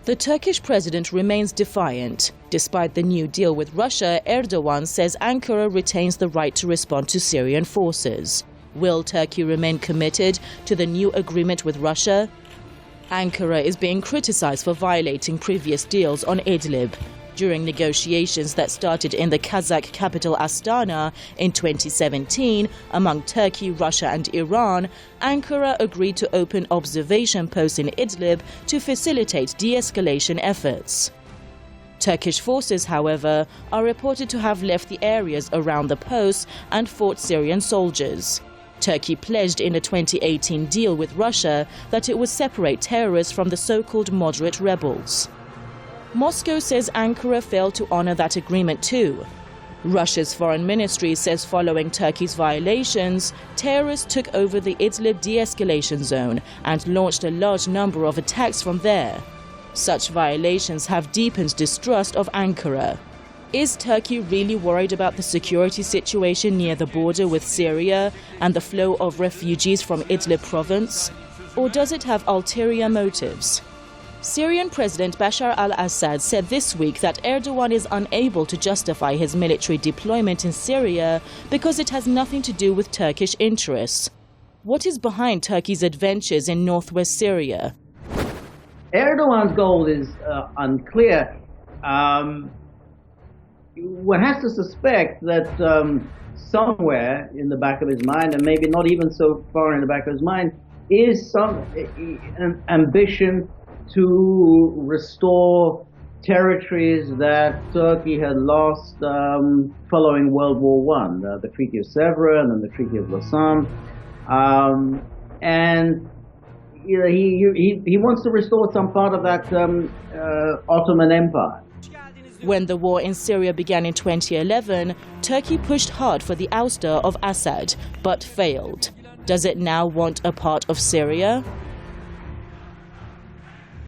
The Turkish president remains defiant. Despite the new deal with Russia, Erdogan says Ankara retains the right to respond to Syrian forces. Will Turkey remain committed to the new agreement with Russia? Ankara is being criticized for violating previous deals on Idlib. During negotiations that started in the Kazakh capital Astana in 2017 among Turkey, Russia and Iran, Ankara agreed to open observation posts in Idlib to facilitate de-escalation efforts. Turkish forces, however, are reported to have left the areas around the posts and fought Syrian soldiers. Turkey pledged in a 2018 deal with Russia that it would separate terrorists from the so-called moderate rebels. Moscow says Ankara failed to honor that agreement too. Russia's foreign ministry says following Turkey's violations, terrorists took over the Idlib de-escalation zone and launched a large number of attacks from there. Such violations have deepened distrust of Ankara. Is Turkey really worried about the security situation near the border with Syria and the flow of refugees from Idlib province? Or does it have ulterior motives? Syrian President Bashar al-Assad said this week that Erdogan is unable to justify his military deployment in Syria because it has nothing to do with Turkish interests. What is behind Turkey's adventures in northwest Syria? Erdogan's goal is unclear. One has to suspect that somewhere in the back of his mind, and maybe not even so far in the back of his mind, is an ambition to restore territories that Turkey had lost following World War I, the Treaty of Sèvres and then the Treaty of Lausanne. And you know, he wants to restore some part of that Ottoman Empire. When the war in Syria began in 2011, Turkey pushed hard for the ouster of Assad, but failed. Does it now want a part of Syria?